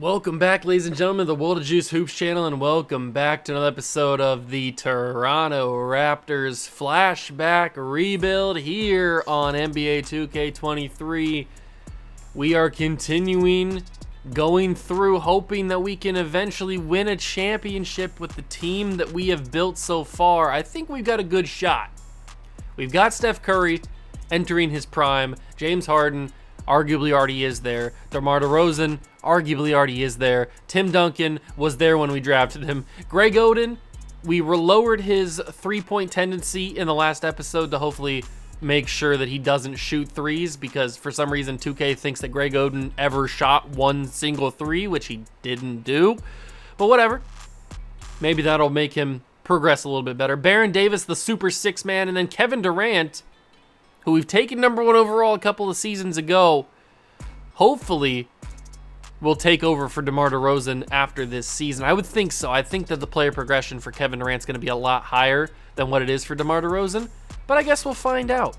Welcome back, ladies and gentlemen, to the World of Juice Hoops channel, and welcome back to another episode of the Toronto Raptors Flashback Rebuild here on NBA 2K23. We are continuing going through, hoping that we can eventually win a championship with the team that we have built so far. I think we've got a good shot. We've got Steph Curry entering his prime. James Harden arguably already is there. DeMar DeRozan arguably already is there. Tim Duncan was there when we drafted him. Greg Oden, we lowered his three-point tendency in the last episode to hopefully make sure that he doesn't shoot threes, because for some reason 2K thinks that Greg Oden ever shot one single three, which he didn't do. But whatever. Maybe that'll make him progress a little bit better. Baron Davis, the super six man, and then Kevin Durant, who we've taken number one overall a couple of seasons ago, hopefully will take over for DeMar DeRozan after this season. I would think so. I think that the player progression for Kevin Durant's going to be a lot higher than what it is for DeMar DeRozan, but I guess we'll find out.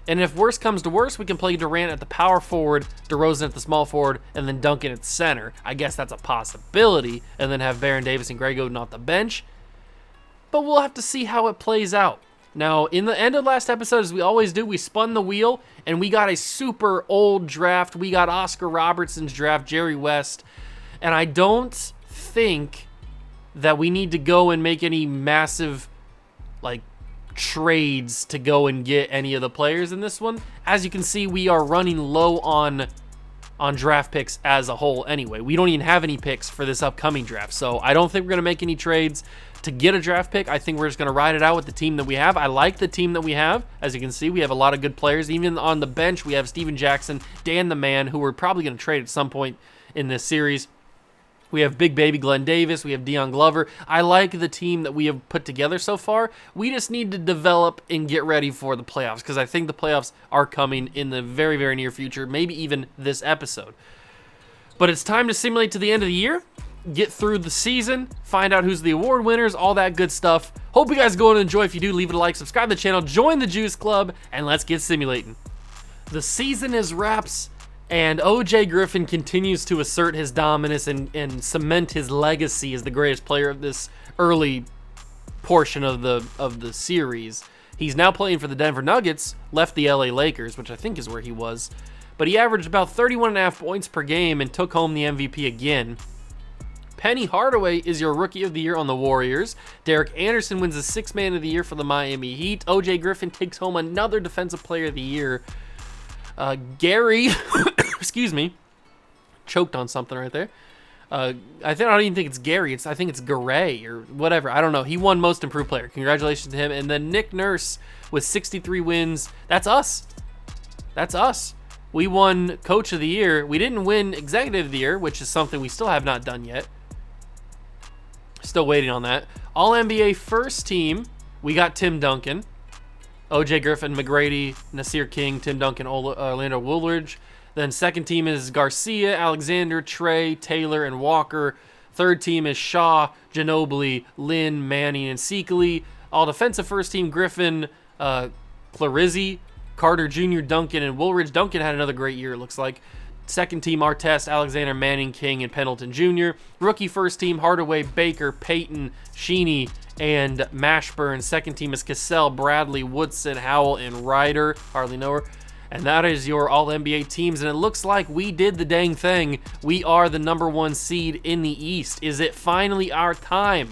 And if worse comes to worse, we can play Durant at the power forward, DeRozan at the small forward, and then Duncan at center. I guess that's a possibility, and then have Baron Davis and Greg Oden off the bench. But we'll have to see how it plays out. Now, in the end of last episode, as we always do, we spun the wheel, and we got a super old draft. We got Oscar Robertson's draft, Jerry West, and I don't think that we need to go and make any massive, trades to go and get any of the players in this one. As you can see, we are running low on draft picks as a whole anyway. We don't even have any picks for this upcoming draft, so I don't think we're going to make any trades to get a draft pick. I think we're just going to ride it out with the team that we have. I like the team that we have. As you can see, we have a lot of good players. Even on the bench, we have Steven Jackson, Dan the Man, who we're probably going to trade at some point in this series. We have Big Baby Glenn Davis. We have Dion Glover. I like the team that we have put together so far. We just need to develop and get ready for the playoffs, because I think the playoffs are coming in the very, very near future, maybe even this episode. But it's time to simulate to the end of the year, get through the season, find out who's the award winners, all that good stuff. Hope you guys go and enjoy. If you do, leave it a like, subscribe to the channel, join the Juice Club, and let's get simulating. The season is wraps, and OJ Griffin continues to assert his dominance and cement his legacy as the greatest player of this early portion of the series. He's now playing for the Denver Nuggets, left the LA Lakers, which I think is where he was, but he averaged about 31.5 points per game and took home the MVP again. Penny Hardaway is your Rookie of the Year on the Warriors. Derek Anderson wins the Sixth Man of the Year for the Miami Heat. OJ Griffin takes home another Defensive Player of the Year. Gary, excuse me, choked on something right there. I don't even think it's Gary. I think it's Garay or whatever. I don't know. He won Most Improved Player. Congratulations to him. And then Nick Nurse with 63 wins. That's us. That's us. We won Coach of the Year. We didn't win Executive of the Year, which is something we still have not done yet. Still waiting on that. All-NBA first team, we got Tim Duncan, OJ Griffin, McGrady, Nasir King, Tim Duncan, Orlando Woolridge. Then second team is Garcia, Alexander, Trey, Taylor, and Walker. Third team is Shaw, Ginobili, Lynn, Manning, and Seakley. All defensive first team, Griffin, Clarizzi, Carter Jr., Duncan, and Woolridge. Duncan had another great year, it looks like. Second team, Artest, Alexander, Manning, King, and Pendleton Jr. Rookie first team, Hardaway, Baker, Payton, Sheeny, and Mashburn. Second team is Cassell, Bradley, Woodson, Howell, and Ryder. Hardly know her. And that is your All-NBA teams. And it looks like we did the dang thing. We are the number one seed in the East. Is it finally our time?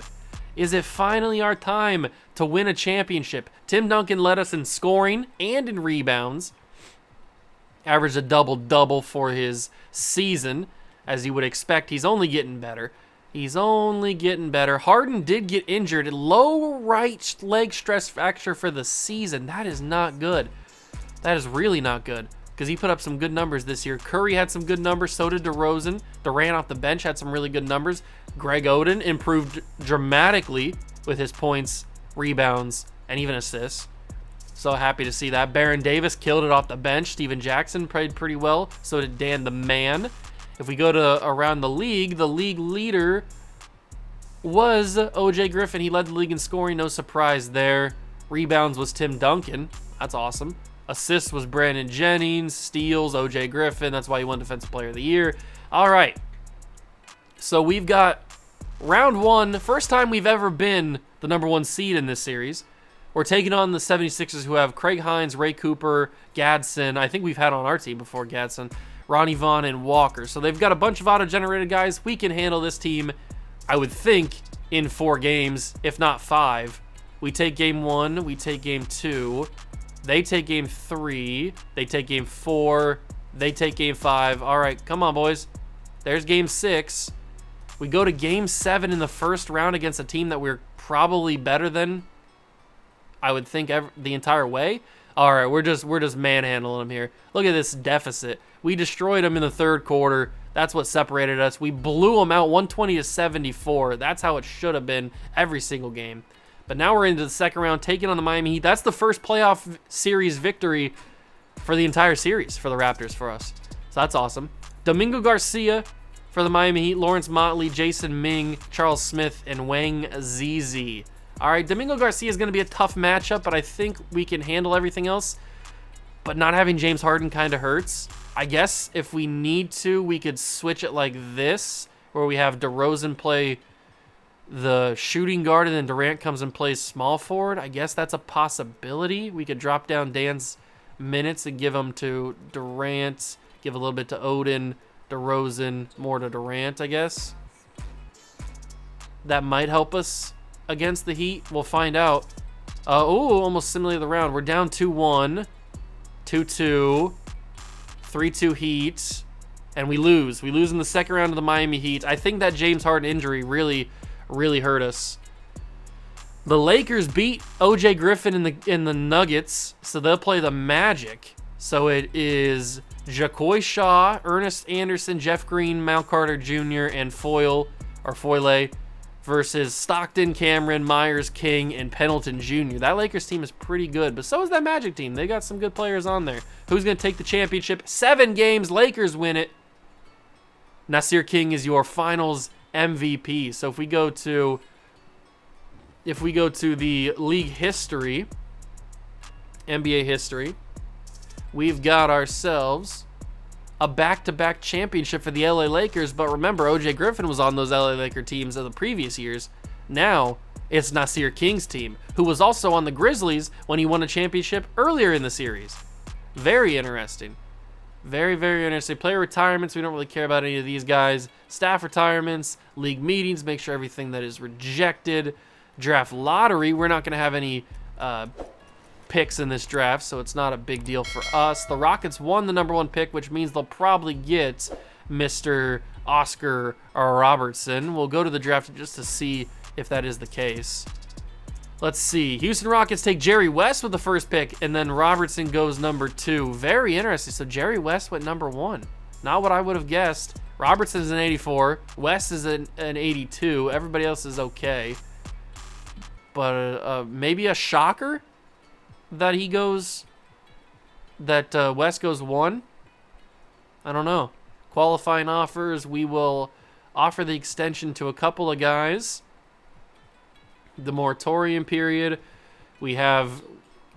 Is it finally our time to win a championship? Tim Duncan led us in scoring and in rebounds. Averaged a double-double for his season. As you would expect, he's only getting better. He's only getting better. Harden did get injured. Low right leg stress fracture for the season. That is not good. That is really not good, because he put up some good numbers this year. Curry had some good numbers. So did DeRozan. Durant off the bench had some really good numbers. Greg Oden improved dramatically with his points, rebounds, and even assists. So happy to see that. Baron Davis killed it off the bench. Steven Jackson played pretty well. So did Dan the Man. If we go to around the league leader was OJ Griffin. He led the league in scoring. No surprise there. Rebounds was Tim Duncan. That's awesome. Assists was Brandon Jennings. Steals, OJ Griffin. That's why he won Defensive Player of the Year. All right. So we've got round one, first time we've ever been the number 1 seed in this series. We're taking on the 76ers, who have Craig Hines, Ray Cooper, Gadsden. I think we've had on our team before Gadsden, Ronnie Vaughn, and Walker. So they've got a bunch of auto-generated guys. We can handle this team, I would think, in 4 games, if not 5. We take game 1. We take game 2. They take game 3. They take game 4. They take game 5. All right, come on, boys. There's game 6. We go to game 7 in the first round against a team that we're probably better than, I would think, the entire way. All right, we're just manhandling them here. Look at this deficit. We destroyed them in the third quarter. That's what separated us. We blew them out 120-74. That's how it should have been every single game. But now we're into the second round, taking on the Miami Heat. That's the first playoff series victory for the entire series for the Raptors for us. So that's awesome. Domingo Garcia for the Miami Heat, Lawrence Motley, Jason Ming, Charles Smith, and Wang Zizi. All right, Domingo Garcia is going to be a tough matchup, but I think we can handle everything else. But not having James Harden kind of hurts. I guess if we need to, we could switch it like this, where we have DeRozan play the shooting guard and then Durant comes and plays small forward. I guess that's a possibility. We could drop down Dan's minutes and give them to Durant, give a little bit to Odin, DeRozan, more to Durant, I guess. That might help us against the Heat. We'll find out. Almost similar to the round. We're down 2-1, 2-2, 3-2 Heat, and we lose. We lose in the second round of the Miami Heat. I think that James Harden injury really hurt us. The Lakers beat OJ Griffin in the Nuggets, so they'll play the Magic. So it is Jacoy Shaw, Ernest Anderson, Jeff Green, Mal Carter Jr., and Foyle versus Stockton, Cameron, Myers, King, and Pendleton Jr. That Lakers team is pretty good, but so is that Magic team. They got some good players on there. Who's going to take the championship? 7 games, Lakers win it. Nasir King is your finals MVP. So if we go to the league history, NBA history, we've got ourselves a back-to-back championship for the LA Lakers, but remember, OJ Griffin was on those LA Laker teams of the previous years. Now, it's Nasir King's team, who was also on the Grizzlies when he won a championship earlier in the series. Very interesting. Very, very interesting. Player retirements, we don't really care about any of these guys. Staff retirements, league meetings, make sure everything that is rejected. Draft lottery, we're not going to have any picks in this draft, so it's not a big deal for us. The Rockets won the number 1 pick, which means they'll probably get Mr. Oscar Robertson. We'll go to the draft just to see if that is the case. Let's see. Houston Rockets take Jerry West with the first pick, and then Robertson goes number 2. Very interesting. So Jerry West went number 1. Not what I would have guessed. Robertson's an 84. West is an 82. Everybody else is okay. But maybe a shocker that West goes 1. I don't know. Qualifying offers, we will offer the extension to a couple of guys. The moratorium period, we have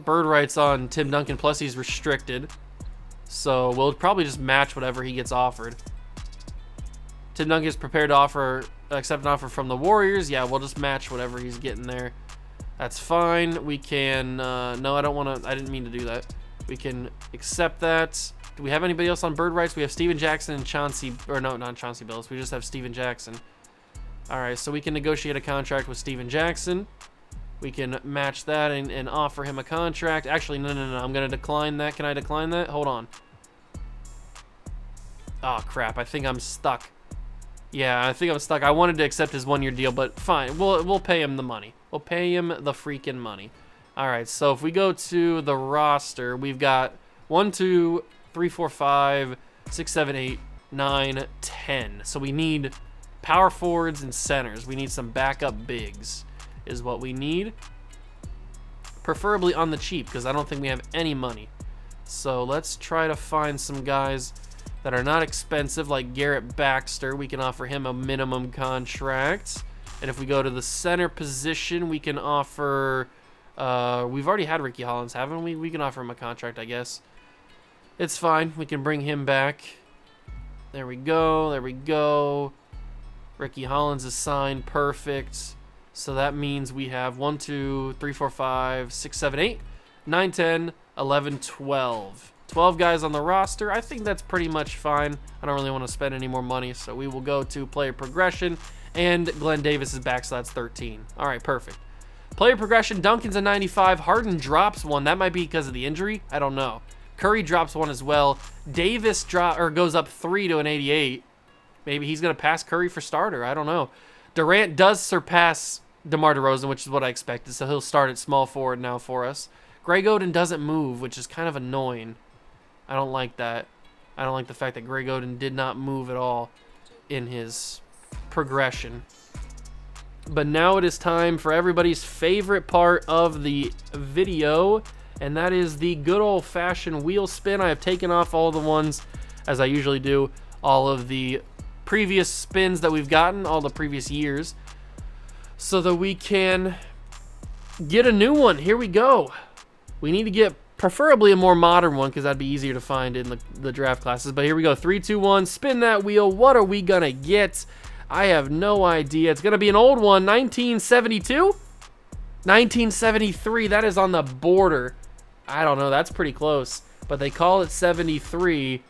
bird rights on Tim Duncan, plus he's restricted. So we'll probably just match whatever he gets offered. Tim Duncan is prepared to accept an offer from the Warriors. Yeah, we'll just match whatever he's getting there. That's fine. We can, no, I didn't mean to do that. We can accept that. Do we have anybody else on bird rights? We have Steven Jackson and Chauncey, or no, not Chauncey Billups. We just have Steven Jackson. All right, so we can negotiate a contract with Steven Jackson. We can match that and offer him a contract. Actually, no. I'm going to decline that. Can I decline that? Hold on. Oh, crap. I think I'm stuck. Yeah, I think I'm stuck. I wanted to accept his 1-year deal, but fine. We'll pay him the money. We'll pay him the freaking money. All right, so if we go to the roster, we've got 1, 2, 3, 4, 5, 6, 7, 8, 9, 10. So we need power forwards and centers. We need some backup bigs is what we need. Preferably on the cheap, because I don't think we have any money. So let's try to find some guys that are not expensive, like Garrett Baxter. We can offer him a minimum contract. And if we go to the center position, we can offer... we've already had Ricky Hollins, haven't we? We can offer him a contract, I guess. It's fine. We can bring him back. There we go. Ricky Hollins is signed. Perfect. So that means we have 1, 2, 3, 4, 5, 6, 7, 8, 9, 10, 11, 12. 12 guys on the roster. I think that's pretty much fine. I don't really want to spend any more money, so we will go to player progression, and Glenn Davis is back, so that's 13. All right, perfect. Player progression, Duncan's a 95. Harden drops 1. That might be because of the injury. I don't know. Curry drops 1 as well. Davis goes up 3 to an 88. Maybe he's going to pass Curry for starter. I don't know. Durant does surpass DeMar DeRozan, which is what I expected, so he'll start at small forward now for us. Greg Oden doesn't move, which is kind of annoying. I don't like that. I don't like the fact that Greg Oden did not move at all in his progression. But now it is time for everybody's favorite part of the video, and that is the good old-fashioned wheel spin. I have taken off all the ones, as I usually do, all of the previous spins that we've gotten, all the previous years, so that we can get a new one. Here we go. We need to get preferably a more modern one because that'd be easier to find in the draft classes. But here we go. 3, 2, 1. Spin that wheel. What are we going to get? I have no idea. It's going to be an old one. 1972? 1973. That is on the border. I don't know. That's pretty close. But they call it 73.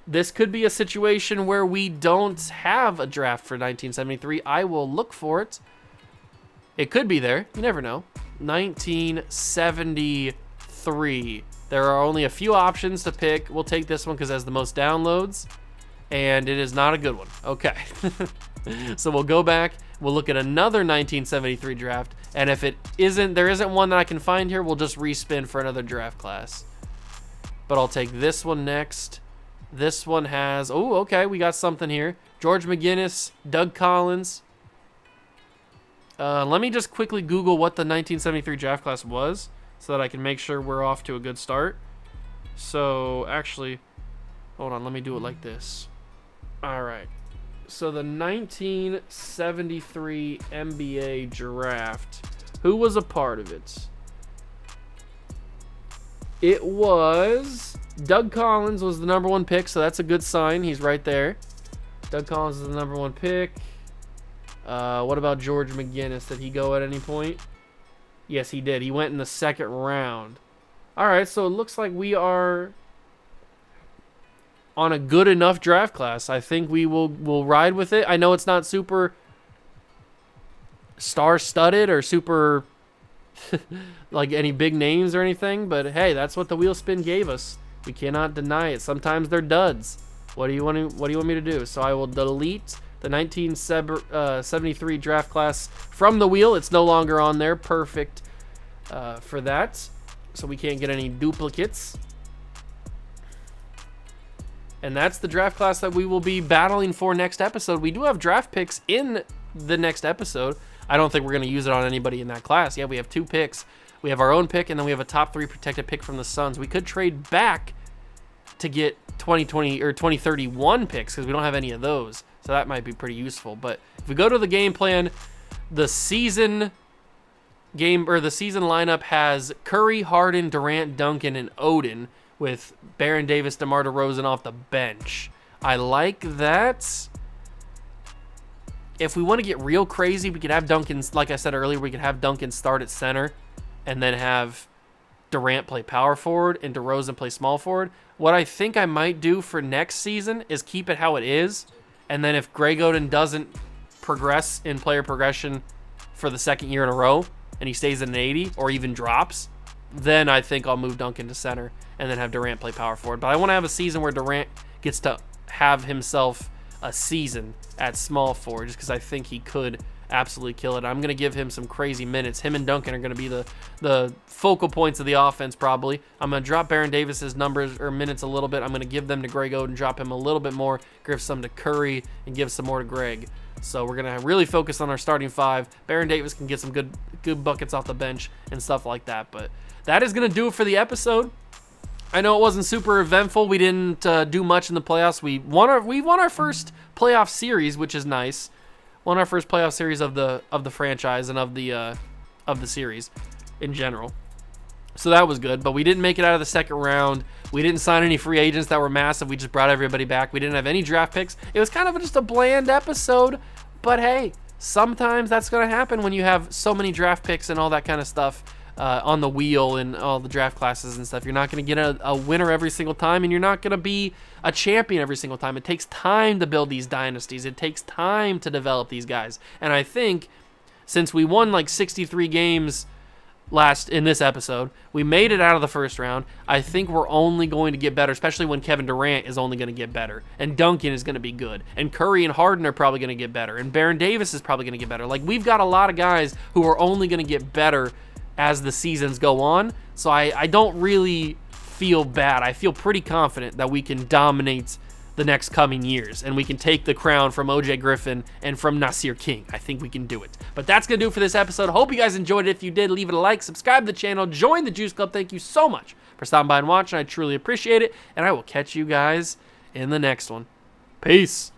This could be a situation where we don't have a draft for 1973. I will look for it. It could be there. You never know. 1973. There are only a few options to pick. We'll take this one because it has the most downloads, and it is not a good one. Okay. So we'll go back. We'll look at another 1973 draft, and if there isn't one that I can find here, we'll just respin for another draft class. But I'll take this one next. This one has, okay, we got something here. George McGinnis, Doug Collins. Let me just quickly Google what the 1973 draft class was, so that I can make sure we're off to a good start. So, actually, hold on, let me do it like this. All right. So, the 1973 NBA draft, who was a part of it? It was Doug Collins was the number 1 pick, so that's a good sign. He's right there. Doug Collins is the number 1 pick. What about George McGinnis? Did he go at any point? Yes, he did. He went in the 2nd round. All right, so it looks like we are on a good enough draft class. I think we'll ride with it. I know it's not super star-studded or super like any big names or anything, but hey, that's what the wheel spin gave us. We cannot deny it. Sometimes they're duds. What do you want me to do? So I will delete the 1973 draft class from the wheel. It's no longer on there. Perfect for that. So we can't get any duplicates. And that's the draft class that we will be battling for next episode. We do have draft picks in the next episode. I don't think we're going to use it on anybody in that class. Yeah, we have 2 picks. We have our own pick, and then we have a top 3 protected pick from the Suns. We could trade back to get 2020 or 2031 picks because we don't have any of those. So that might be pretty useful. But if we go to the game plan, the season lineup has Curry, Harden, Durant, Duncan, and Oden, with Baron Davis, DeMar DeRozan off the bench. I like that. If we want to get real crazy, we could have Duncan, like I said earlier, we could have Duncan start at center and then have Durant play power forward and DeRozan play small forward. What I think I might do for next season is keep it how it is, and then if Greg Oden doesn't progress in player progression for the 2nd year in a row and he stays at an 80 or even drops, then I think I'll move Duncan to center and then have Durant play power forward. But I want to have a season where Durant gets to have himself a season at small forward, just because I think he could absolutely kill it. I'm going to give him some crazy minutes. Him and Duncan are going to be the focal points of the offense probably. I'm going to drop Baron Davis's numbers or minutes a little bit. I'm going to give them to Greg Oden, drop him a little bit more, give some to Curry, and give some more to Greg. So we're going to really focus on our starting 5. Baron Davis can get some good buckets off the bench and stuff like that. But that is going to do it for the episode. I know it wasn't super eventful. We didn't do much in the playoffs. We won our first playoff series, which is nice. Won our first playoff series of the franchise and of the series in general. So that was good. But we didn't make it out of the 2nd round. We didn't sign any free agents that were massive. We just brought everybody back. We didn't have any draft picks. It was kind of just a bland episode. But hey, sometimes that's going to happen when you have so many draft picks and all that kind of stuff on the wheel and all the draft classes and stuff. You're not going to get a winner every single time, and you're not going to be a champion every single time. It takes time to build these dynasties. It takes time to develop these guys. And I think since we won like 63 games in this episode, we made it out of the first round. I think we're only going to get better, especially when Kevin Durant is only going to get better, and Duncan is going to be good, and Curry and Harden are probably going to get better, and Baron Davis is probably going to get better. Like, we've got a lot of guys who are only going to get better as the seasons go on, so I don't really feel bad. I feel pretty confident that we can dominate the next coming years, and we can take the crown from OJ Griffin and from Nasir King. I think we can do it. But that's going to do it for this episode. Hope you guys enjoyed it. If you did, leave it a like, subscribe to the channel, join the Juice Club. Thank you so much for stopping by and watching. I truly appreciate it, and I will catch you guys in the next one. Peace.